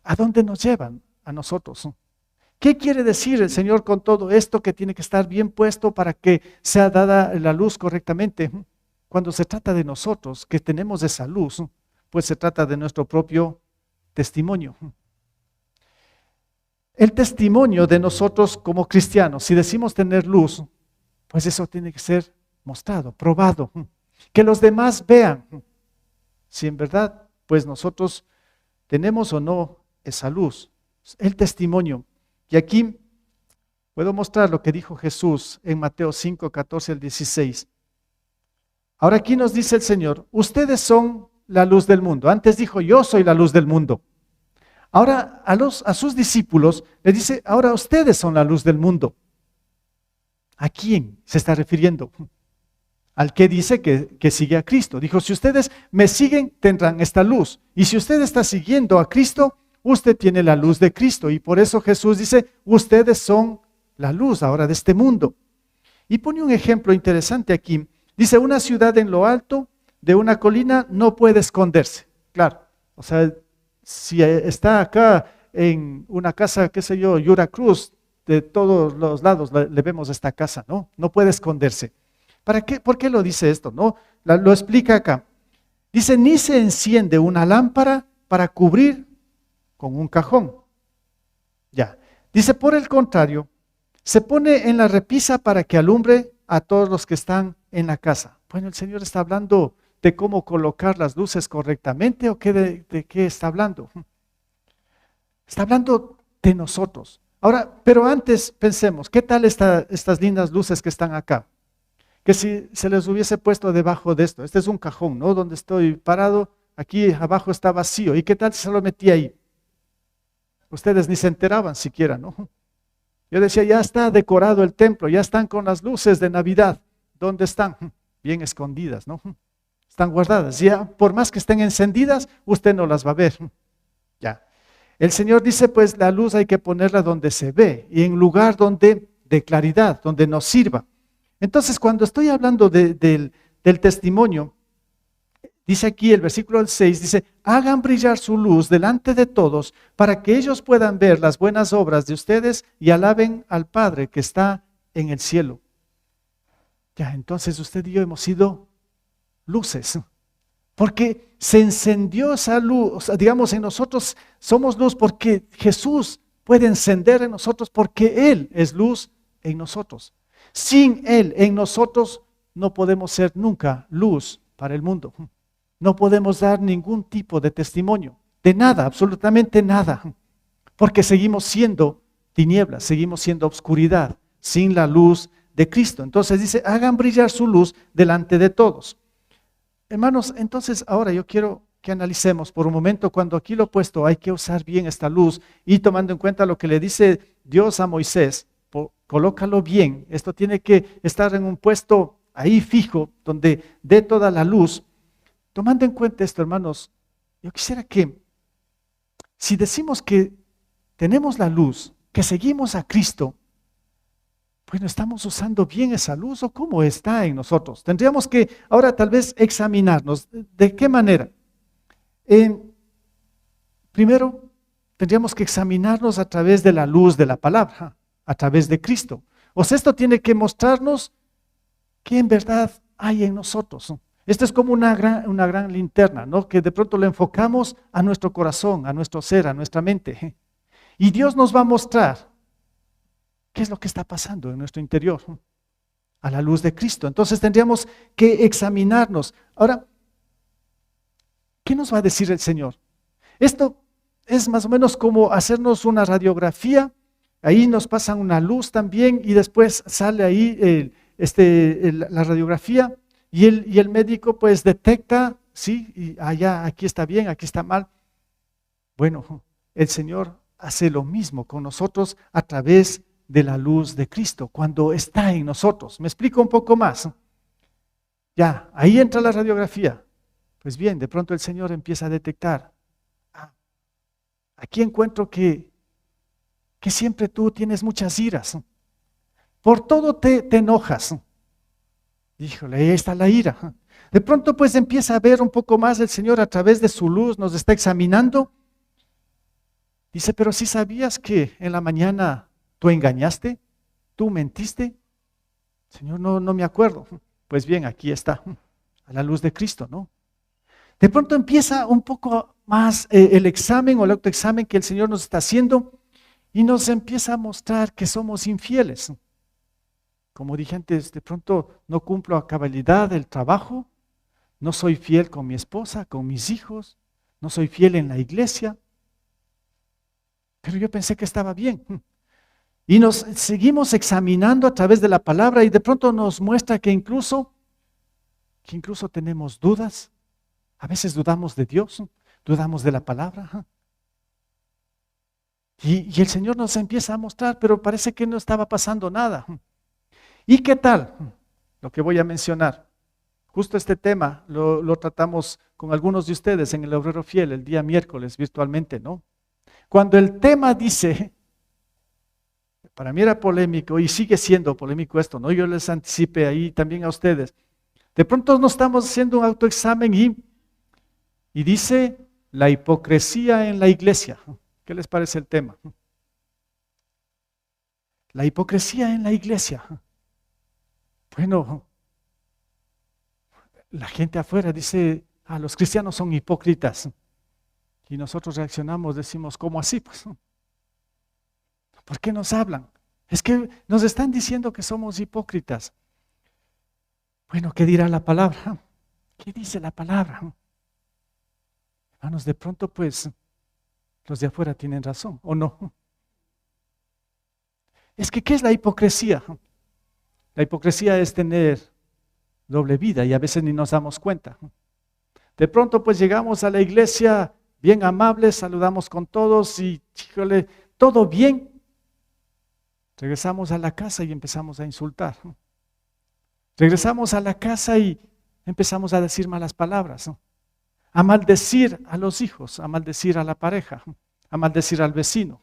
¿a dónde nos llevan a nosotros? ¿Qué quiere decir el Señor con todo esto que tiene que estar bien puesto para que sea dada la luz correctamente? Cuando se trata de nosotros, que tenemos esa luz, pues se trata de nuestro propio testimonio. El testimonio de nosotros como cristianos, si decimos tener luz, pues eso tiene que ser mostrado, probado, que los demás vean si en verdad, pues nosotros tenemos o no esa luz, el testimonio. Y aquí puedo mostrar lo que dijo Jesús en Mateo 5, 14 al 16. Ahora aquí nos dice el Señor, ustedes son la luz del mundo. Antes dijo, yo soy la luz del mundo. Ahora a sus discípulos le dice, ahora ustedes son la luz del mundo. ¿A quién se está refiriendo? Al que dice que sigue a Cristo. Dijo, si ustedes me siguen, tendrán esta luz. Y si usted está siguiendo a Cristo, usted tiene la luz de Cristo. Y por eso Jesús dice, ustedes son la luz ahora de este mundo. Y pone un ejemplo interesante aquí. Dice, una ciudad en lo alto de una colina no puede esconderse. Claro, o sea, si está acá en una casa, qué sé yo, Yura Cruz, de todos los lados le vemos esta casa, ¿no? No puede esconderse. ¿Para qué? ¿Por qué lo dice esto? ¿No? Lo explica acá. Dice, ni se enciende una lámpara para cubrir con un cajón. Ya. Dice, por el contrario, se pone en la repisa para que alumbre a todos los que están en la casa. Bueno, el Señor está hablando de cómo colocar las luces correctamente, ¿o de qué está hablando? Está hablando de nosotros. Ahora, pero antes pensemos, ¿qué tal estas lindas luces que están acá? Que si se les hubiese puesto debajo de esto, este es un cajón, ¿no? Donde estoy parado, aquí abajo está vacío. ¿Y qué tal si se lo metí ahí? Ustedes ni se enteraban siquiera, ¿no? Yo decía, ya está decorado el templo, ya están con las luces de Navidad. ¿Dónde están? Bien escondidas, ¿no? Están guardadas. Ya, por más que estén encendidas, usted no las va a ver. Ya. El Señor dice, pues la luz hay que ponerla donde se ve y en lugar de claridad, donde nos sirva. Entonces, cuando estoy hablando del testimonio, dice aquí el versículo 6, dice, hagan brillar su luz delante de todos para que ellos puedan ver las buenas obras de ustedes y alaben al Padre que está en el cielo. Ya, entonces usted y yo hemos sido luces, porque se encendió esa luz, o sea, digamos, en nosotros somos luz porque Jesús puede encender en nosotros porque Él es luz en nosotros. Sin Él en nosotros no podemos ser nunca luz para el mundo. No podemos dar ningún tipo de testimonio, de nada, absolutamente nada, porque seguimos siendo tinieblas, seguimos siendo oscuridad, sin la luz de Cristo. Entonces dice, hagan brillar su luz delante de todos. Hermanos, entonces ahora yo quiero que analicemos por un momento, cuando aquí lo he puesto, hay que usar bien esta luz y tomando en cuenta lo que le dice Dios a Moisés, colócalo bien, esto tiene que estar en un puesto ahí fijo, donde dé toda la luz. Tomando en cuenta esto, hermanos, yo quisiera que, si decimos que tenemos la luz, que seguimos a Cristo, bueno, ¿estamos usando bien esa luz o cómo está en nosotros? Tendríamos que ahora tal vez examinarnos. ¿De qué manera? Primero, tendríamos que examinarnos a través de la luz de la palabra, a través de Cristo. O sea, esto tiene que mostrarnos qué en verdad hay en nosotros. Esto es como una gran linterna, ¿no? Que de pronto lo enfocamos a nuestro corazón, a nuestro ser, a nuestra mente. Y Dios nos va a mostrar qué es lo que está pasando en nuestro interior, a la luz de Cristo. Entonces tendríamos que examinarnos. Ahora, ¿qué nos va a decir el Señor? Esto es más o menos como hacernos una radiografía. Ahí nos pasan una luz también y después sale ahí la radiografía y el médico pues detecta, sí, y allá, aquí está bien, aquí está mal. Bueno, el Señor hace lo mismo con nosotros a través de la luz de Cristo, cuando está en nosotros. Me explico un poco más. Ya, ahí entra la radiografía. Pues bien, de pronto el Señor empieza a detectar. Aquí encuentro que siempre tú tienes muchas iras. Por todo te enojas. Híjole, ahí está la ira. De pronto pues empieza a ver un poco más el Señor a través de su luz, nos está examinando. Dice, pero si sabías que en la mañana tú engañaste, tú mentiste. Señor, no me acuerdo. Pues bien, aquí está, a la luz de Cristo, ¿no? De pronto empieza un poco más el examen o el autoexamen que el Señor nos está haciendo y nos empieza a mostrar que somos infieles. Como dije antes, de pronto no cumplo a cabalidad el trabajo, no soy fiel con mi esposa, con mis hijos, no soy fiel en la iglesia, pero yo pensé que estaba bien. Y nos seguimos examinando a través de la palabra y de pronto nos muestra que incluso tenemos dudas. A veces dudamos de Dios, dudamos de la palabra. Y el Señor nos empieza a mostrar, pero parece que no estaba pasando nada. ¿Y qué tal? Lo que voy a mencionar. Justo este tema lo tratamos con algunos de ustedes en el Obrero Fiel el día miércoles virtualmente, ¿no? Cuando el tema dice, para mí era polémico y sigue siendo polémico esto, ¿no? Yo les anticipé ahí también a ustedes. De pronto nos estamos haciendo un autoexamen y dice la hipocresía en la iglesia. ¿Qué les parece el tema? La hipocresía en la iglesia. Bueno, la gente afuera dice, los cristianos son hipócritas. Y nosotros reaccionamos, decimos, ¿cómo así? Pues, ¿por qué nos hablan? Es que nos están diciendo que somos hipócritas. Bueno, ¿qué dirá la palabra? ¿Qué dice la palabra? Hermanos, de pronto pues los de afuera tienen razón, ¿o no? Es que, ¿qué es la hipocresía? La hipocresía es tener doble vida y a veces ni nos damos cuenta. De pronto pues llegamos a la iglesia bien amables, saludamos con todos y, híjole, todo bien. Regresamos a la casa y empezamos a insultar. Regresamos a la casa y empezamos a decir malas palabras, a maldecir a los hijos, a maldecir a la pareja, a maldecir al vecino.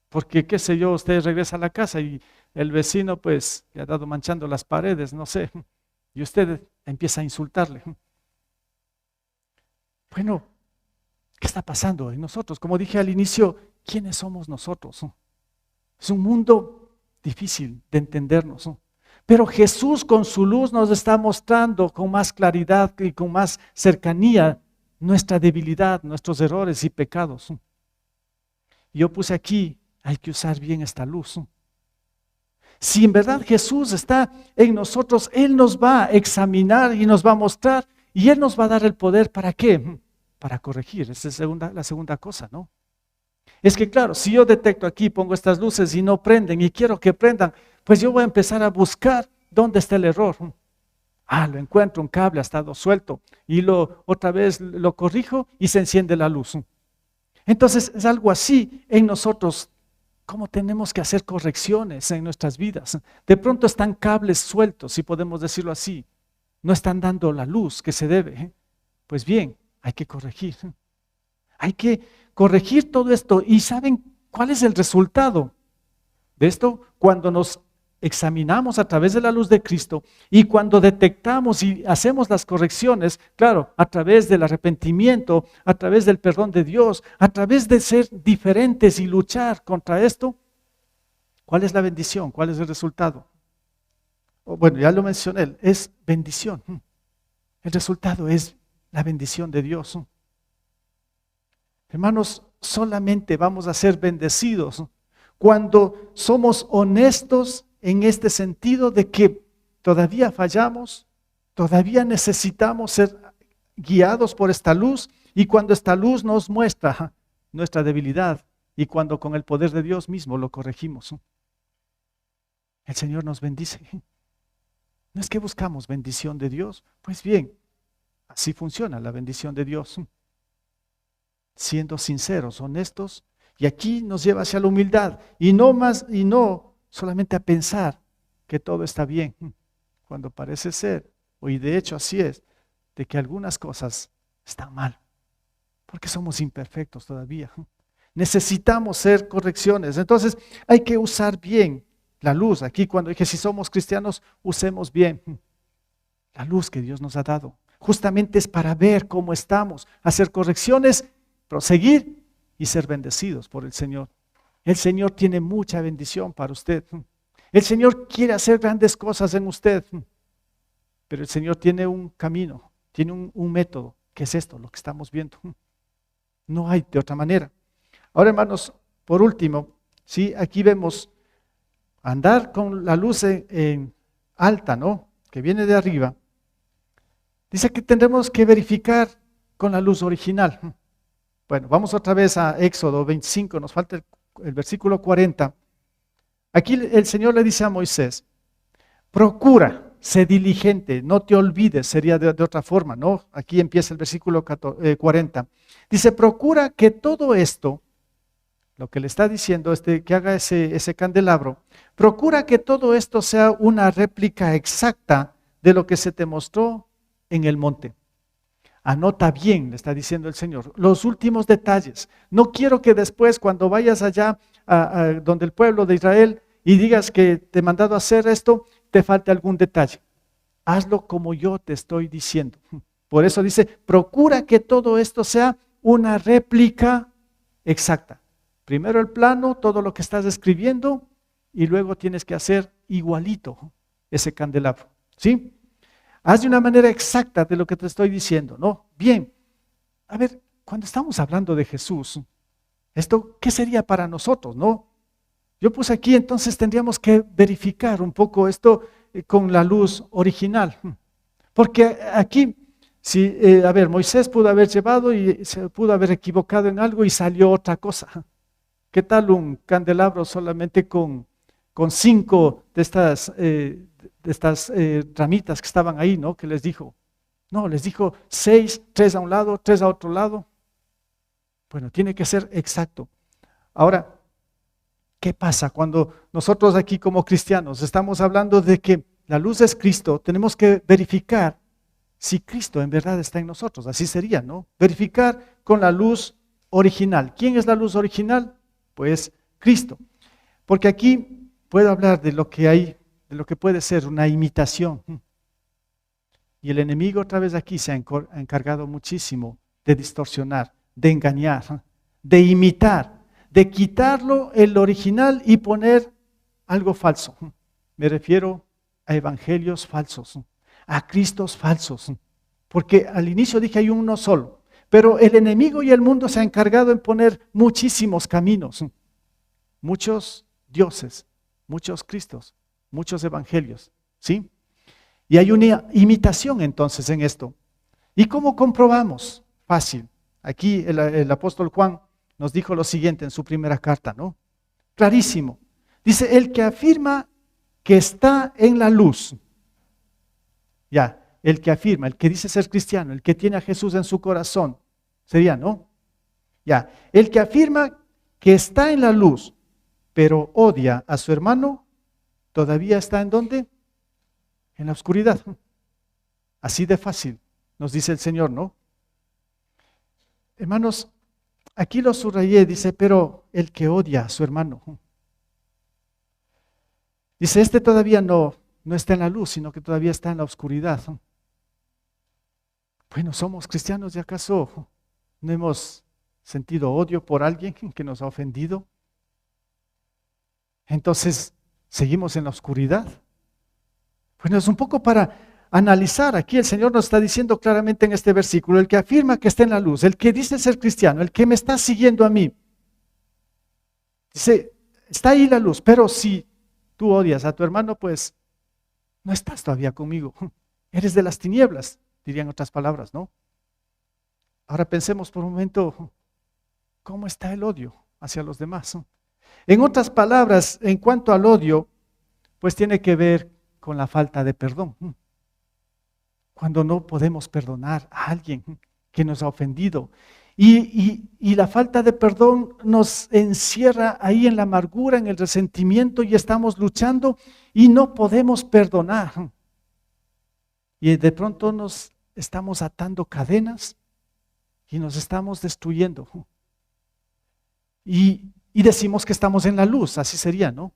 Porque, qué sé yo, usted regresa a la casa y el vecino pues le ha dado manchando las paredes, no sé, y usted empieza a insultarle. Bueno, ¿qué está pasando en nosotros? Como dije al inicio, ¿quiénes somos nosotros? Es un mundo difícil de entendernos, pero Jesús con su luz nos está mostrando con más claridad y con más cercanía nuestra debilidad, nuestros errores y pecados. Yo puse aquí, hay que usar bien esta luz. Si en verdad Jesús está en nosotros, Él nos va a examinar y nos va a mostrar y Él nos va a dar el poder, ¿para qué? Para corregir, esa es la segunda cosa, ¿no? Es que claro, si yo detecto aquí, pongo estas luces y no prenden y quiero que prendan, pues yo voy a empezar a buscar dónde está el error. Lo encuentro, un cable ha estado suelto y otra vez lo corrijo y se enciende la luz. Entonces es algo así en nosotros, como tenemos que hacer correcciones en nuestras vidas. De pronto están cables sueltos, si podemos decirlo así, no están dando la luz que se debe. Pues bien, hay que corregir. Hay que corregir todo esto. ¿Y saben cuál es el resultado de esto? Cuando nos examinamos a través de la luz de Cristo y cuando detectamos y hacemos las correcciones, claro, a través del arrepentimiento, a través del perdón de Dios, a través de ser diferentes y luchar contra esto, ¿cuál es la bendición? ¿Cuál es el resultado? Bueno, ya lo mencioné, es bendición. El resultado es la bendición de Dios. Hermanos, solamente vamos a ser bendecidos cuando somos honestos en este sentido de que todavía fallamos, todavía necesitamos ser guiados por esta luz, y cuando esta luz nos muestra nuestra debilidad y cuando con el poder de Dios mismo lo corregimos, el Señor nos bendice. No es que buscamos bendición de Dios, pues bien, así funciona la bendición de Dios. Siendo sinceros, honestos, y aquí nos lleva hacia la humildad, y no solamente a pensar que todo está bien, cuando parece ser, y de hecho así es, de que algunas cosas están mal, porque somos imperfectos todavía. Necesitamos hacer correcciones, entonces hay que usar bien la luz. Aquí cuando dije si somos cristianos, usemos bien la luz que Dios nos ha dado. Justamente es para ver cómo estamos, hacer correcciones, proseguir y ser bendecidos por el Señor. El Señor tiene mucha bendición para usted. El Señor quiere hacer grandes cosas en usted, pero el Señor tiene un camino, tiene un método, que es esto, lo que estamos viendo. No hay de otra manera. Ahora, hermanos, por último, ¿sí? Aquí vemos andar con la luz en alta, ¿no? Que viene de arriba. Dice que tendremos que verificar con la luz original. Bueno, vamos otra vez a Éxodo 25, nos falta el versículo 40. Aquí el Señor le dice a Moisés, procura, sé diligente, no te olvides, sería de otra forma, ¿no? Aquí empieza el versículo 40. Dice, procura que todo esto, lo que le está diciendo, que haga ese candelabro, procura que todo esto sea una réplica exacta de lo que se te mostró en el monte. Anota bien, le está diciendo el Señor, los últimos detalles. No quiero que después, cuando vayas allá a donde el pueblo de Israel y digas que te he mandado a hacer esto, te falte algún detalle. Hazlo como yo te estoy diciendo. Por eso dice, procura que todo esto sea una réplica exacta. Primero el plano, todo lo que estás escribiendo, y luego tienes que hacer igualito ese candelabro. ¿Sí? Haz de una manera exacta de lo que te estoy diciendo, ¿no? Bien, a ver, cuando estamos hablando de Jesús, ¿esto qué sería para nosotros, no? Yo puse aquí, entonces tendríamos que verificar un poco esto con la luz original. Porque aquí, a ver, Moisés pudo haber llevado y se pudo haber equivocado en algo y salió otra cosa. ¿Qué tal un candelabro solamente con 5 de estas ramitas que estaban ahí, ¿no? Que les dijo. No, les dijo 6, 3 a un lado, 3 a otro lado. Bueno, tiene que ser exacto. Ahora, ¿qué pasa cuando nosotros aquí como cristianos estamos hablando de que la luz es Cristo? Tenemos que verificar si Cristo en verdad está en nosotros. Así sería, ¿no? Verificar con la luz original. ¿Quién es la luz original? Pues Cristo. Porque aquí puedo hablar de lo que hay, de lo que puede ser una imitación. Y el enemigo otra vez aquí se ha encargado muchísimo de distorsionar, de engañar, de imitar, de quitarlo el original y poner algo falso. Me refiero a evangelios falsos, a cristos falsos. Porque al inicio dije hay uno solo, pero el enemigo y el mundo se han encargado en poner muchísimos caminos, muchos dioses, muchos cristos, muchos evangelios, ¿sí? Y hay una imitación entonces en esto. ¿Y cómo comprobamos? Fácil. Aquí el apóstol Juan nos dijo lo siguiente en su primera carta, ¿no? Clarísimo. Dice, el que afirma que está en la luz, ya, el que afirma, el que dice ser cristiano, el que tiene a Jesús en su corazón, sería, ¿no? Ya, el que afirma que está en la luz, pero odia a su hermano, todavía está ¿en dónde? En la oscuridad. Así de fácil, nos dice el Señor, ¿no? Hermanos, aquí lo subrayé, dice, pero el que odia a su hermano. Dice, este todavía no está en la luz, sino que todavía está en la oscuridad. Bueno, ¿somos cristianos y acaso no hemos sentido odio por alguien que nos ha ofendido? Entonces, ¿seguimos en la oscuridad? Bueno, es un poco para analizar. Aquí el Señor nos está diciendo claramente en este versículo, el que afirma que está en la luz, el que dice ser cristiano, el que me está siguiendo a mí, dice, está ahí la luz, pero si tú odias a tu hermano, pues no estás todavía conmigo. Eres de las tinieblas, dirían otras palabras, ¿no? Ahora pensemos por un momento, ¿cómo está el odio hacia los demás? En otras palabras, en cuanto al odio, pues tiene que ver con la falta de perdón. Cuando no podemos perdonar a alguien que nos ha ofendido. Y la falta de perdón nos encierra ahí en la amargura, en el resentimiento, y estamos luchando y no podemos perdonar. Y de pronto nos estamos atando cadenas y nos estamos destruyendo. Y decimos que estamos en la luz, así sería, ¿no?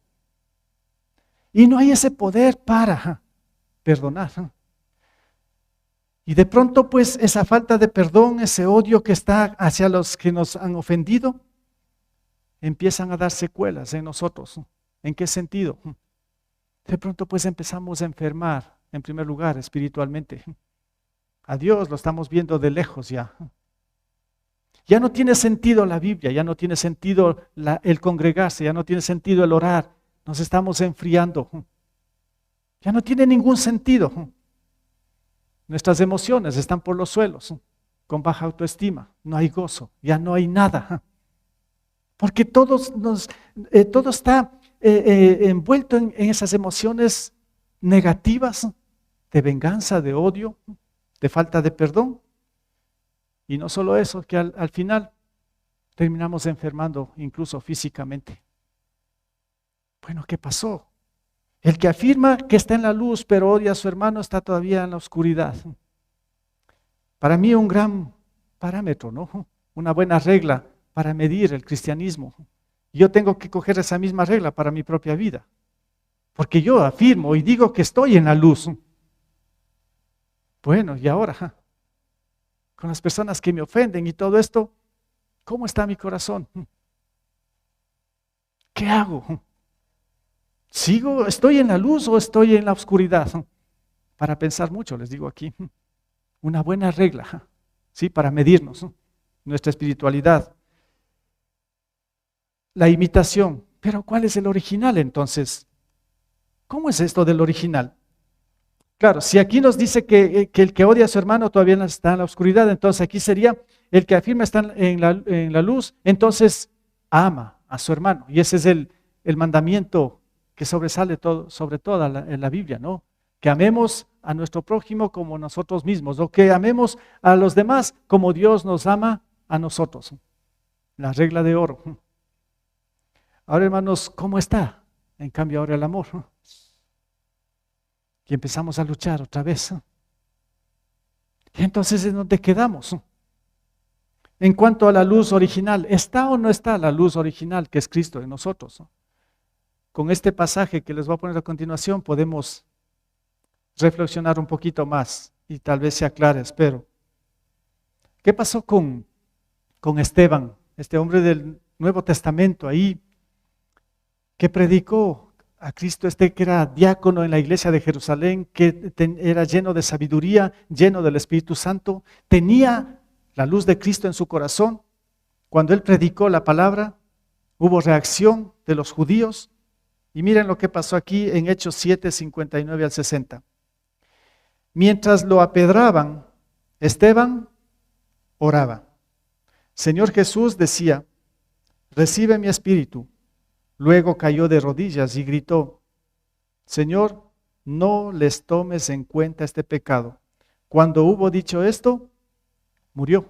Y no hay ese poder para perdonar. Y de pronto, pues, esa falta de perdón, ese odio que está hacia los que nos han ofendido, empiezan a dar secuelas en nosotros. ¿En qué sentido? De pronto, pues, empezamos a enfermar, en primer lugar, espiritualmente. A Dios lo estamos viendo de lejos ya. Ya no tiene sentido la Biblia, ya no tiene sentido el congregarse, ya no tiene sentido el orar. Nos estamos enfriando. Ya no tiene ningún sentido. Nuestras emociones están por los suelos, con baja autoestima, no hay gozo, ya no hay nada. Porque todo está envuelto en esas emociones negativas, de venganza, de odio, de falta de perdón. Y no solo eso, que al final terminamos enfermando incluso físicamente. Bueno, ¿qué pasó? El que afirma que está en la luz pero odia a su hermano está todavía en la oscuridad. Para mí un gran parámetro, ¿no? Una buena regla para medir el cristianismo. Yo tengo que coger esa misma regla para mi propia vida. Porque yo afirmo y digo que estoy en la luz. Bueno, y ahora, con las personas que me ofenden y todo esto, ¿cómo está mi corazón? ¿Qué hago? ¿Estoy en la luz o estoy en la oscuridad? Para pensar mucho, les digo aquí. Una buena regla, ¿sí? Para medirnos nuestra espiritualidad. La imitación. Pero ¿cuál es el original entonces? ¿Cómo es esto del original? Claro, si aquí nos dice que el que odia a su hermano todavía no está en la oscuridad, entonces aquí sería el que afirma estar en la luz, entonces ama a su hermano. Y ese es el mandamiento que sobresale sobre toda la Biblia, ¿no? Que amemos a nuestro prójimo como nosotros mismos, o que amemos a los demás como Dios nos ama a nosotros. La regla de oro. Ahora, hermanos, ¿cómo está? En cambio, ahora el amor. Y empezamos a luchar otra vez. Y entonces, ¿en dónde quedamos? En cuanto a la luz original, ¿está o no está la luz original que es Cristo en nosotros? Con este pasaje que les voy a poner a continuación podemos reflexionar un poquito más y tal vez se aclare, espero. ¿Qué pasó con Esteban, este hombre del Nuevo Testamento ahí, que predicó a Cristo, que era diácono en la iglesia de Jerusalén, que era lleno de sabiduría, lleno del Espíritu Santo, tenía la luz de Cristo en su corazón? Cuando él predicó la palabra, hubo reacción de los judíos. Y miren lo que pasó aquí en Hechos 7, 59 al 60. Mientras lo apedraban, Esteban oraba. Señor Jesús, decía, recibe mi espíritu. Luego cayó de rodillas y gritó, Señor, no les tomes en cuenta este pecado. Cuando hubo dicho esto, murió.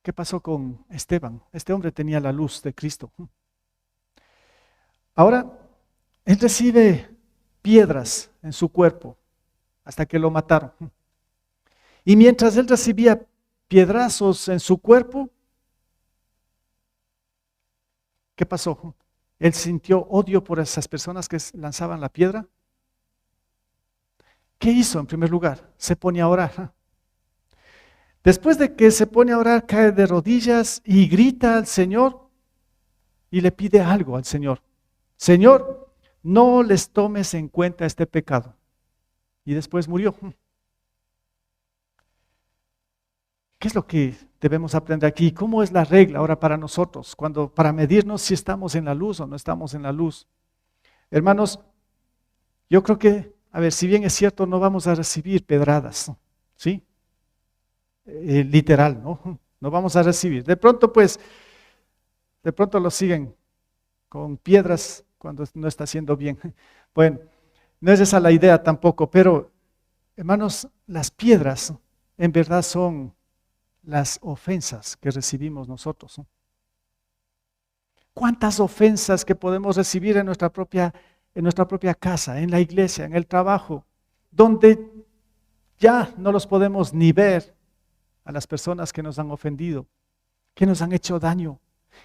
¿Qué pasó con Esteban? Este hombre tenía la luz de Cristo. Ahora, él recibe piedras en su cuerpo hasta que lo mataron. Y mientras él recibía piedrazos en su cuerpo, ¿qué pasó? Él sintió odio por esas personas que lanzaban la piedra. ¿Qué hizo en primer lugar? Se pone a orar. Después de que se pone a orar, cae de rodillas y grita al Señor y le pide algo al Señor. Señor, no les tomes en cuenta este pecado. Y después murió. ¿Qué es lo que debemos aprender aquí? ¿Cómo es la regla ahora para nosotros? Para medirnos si estamos en la luz o no estamos en la luz. Hermanos, yo creo que, a ver, si bien es cierto, no vamos a recibir pedradas, ¿sí? Literal, ¿no? No vamos a recibir. De pronto lo siguen con piedras cuando no está haciendo bien. Bueno, no es esa la idea tampoco, pero hermanos, las piedras en verdad son las ofensas que recibimos nosotros. ¿Cuántas ofensas que podemos recibir en nuestra propia casa, en la iglesia, en el trabajo, donde ya no los podemos ni ver a las personas que nos han ofendido, que nos han hecho daño,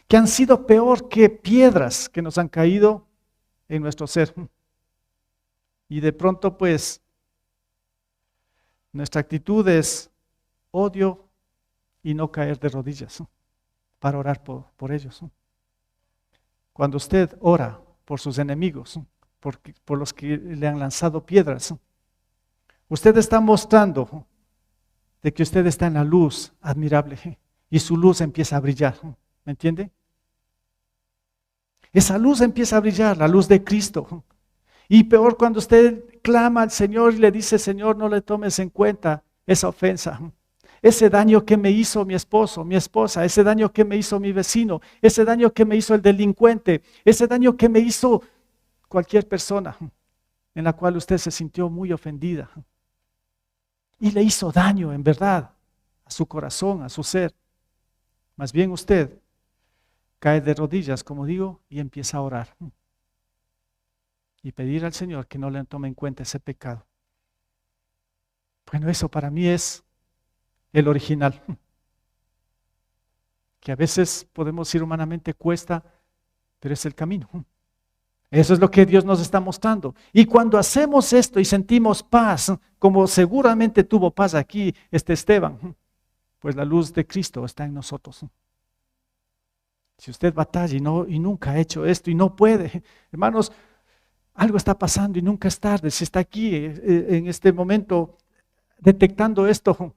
que han sido peor que piedras que nos han caído en nuestro ser? Y de pronto pues nuestra actitud es odio y no caer de rodillas para orar por ellos. Cuando usted ora por sus enemigos, por los que le han lanzado piedras, usted está mostrando de que usted está en la luz admirable y su luz empieza a brillar. ¿Me entiende? Esa luz empieza a brillar, la luz de Cristo. Y peor cuando usted clama al Señor y le dice: Señor, no le tomes en cuenta esa ofensa, ese daño que me hizo mi esposo, mi esposa, ese daño que me hizo mi vecino, ese daño que me hizo el delincuente, ese daño que me hizo cualquier persona en la cual usted se sintió muy ofendida. Y le hizo daño en verdad a su corazón, a su ser. Más bien usted cae de rodillas, como digo, y empieza a orar. Y pedir al Señor que no le tome en cuenta ese pecado. Bueno, eso para mí es el original. Que a veces podemos ir humanamente cuesta, pero es el camino. Eso es lo que Dios nos está mostrando. Y cuando hacemos esto y sentimos paz, como seguramente tuvo paz aquí Esteban, pues la luz de Cristo está en nosotros. Si usted batalla y nunca ha hecho esto y no puede, hermanos, algo está pasando y nunca es tarde. Si está aquí en este momento detectando esto,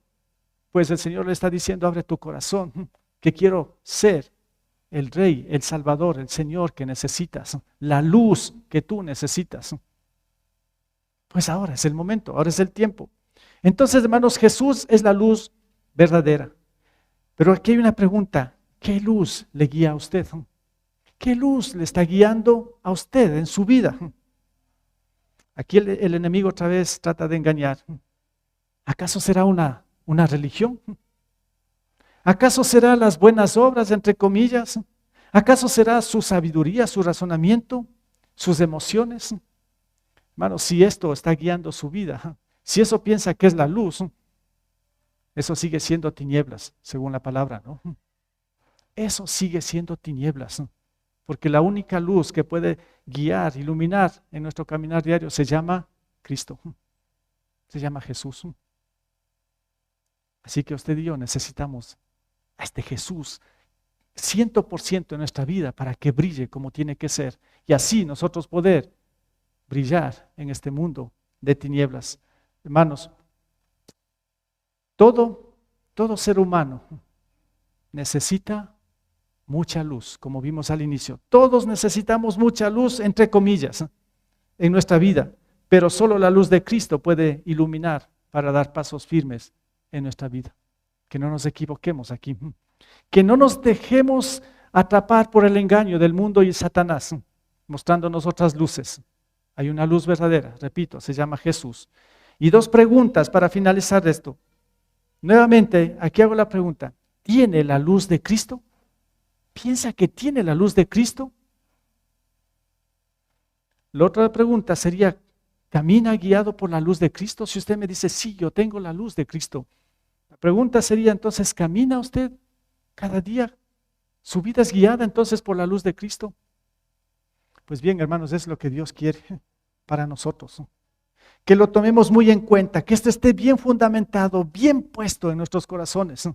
pues el Señor le está diciendo: abre tu corazón, que quiero ser el Rey, el Salvador, el Señor que necesitas, la luz que tú necesitas. Pues ahora es el momento, ahora es el tiempo. Entonces, hermanos, Jesús es la luz verdadera. Pero aquí hay una pregunta: ¿qué luz le guía a usted? ¿Qué luz le está guiando a usted en su vida? Aquí el enemigo otra vez trata de engañar. ¿Acaso será una religión? ¿Acaso será las buenas obras, entre comillas? ¿Acaso será su sabiduría, su razonamiento, sus emociones? Hermano, si esto está guiando su vida, si eso piensa que es la luz, eso sigue siendo tinieblas, según la palabra, ¿no? Eso sigue siendo tinieblas, porque la única luz que puede guiar, iluminar en nuestro caminar diario se llama Cristo, se llama Jesús. Así que usted y yo necesitamos a este Jesús 100% en nuestra vida para que brille como tiene que ser, y así nosotros poder brillar en este mundo de tinieblas. Hermanos, todo ser humano necesita mucha luz, como vimos al inicio. Todos necesitamos mucha luz, entre comillas, en nuestra vida, pero solo la luz de Cristo puede iluminar para dar pasos firmes en nuestra vida. Que no nos equivoquemos aquí, que no nos dejemos atrapar por el engaño del mundo y Satanás, mostrándonos otras luces. Hay una luz verdadera, repito, se llama Jesús. Y dos preguntas para finalizar esto. Nuevamente, aquí hago la pregunta: ¿tiene la luz de Cristo? ¿Piensa que tiene la luz de Cristo? La otra pregunta sería: ¿camina guiado por la luz de Cristo? Si usted me dice: sí, yo tengo la luz de Cristo. La pregunta sería entonces: ¿camina usted cada día? ¿Su vida es guiada entonces por la luz de Cristo? Pues bien, hermanos, es lo que Dios quiere para nosotros. Que lo tomemos muy en cuenta, que esto esté bien fundamentado, bien puesto en nuestros corazones,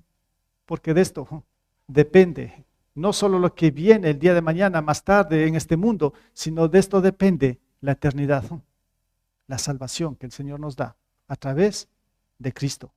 porque de esto depende no solo lo que viene el día de mañana, más tarde en este mundo, sino de esto depende la eternidad, la salvación que el Señor nos da a través de Cristo.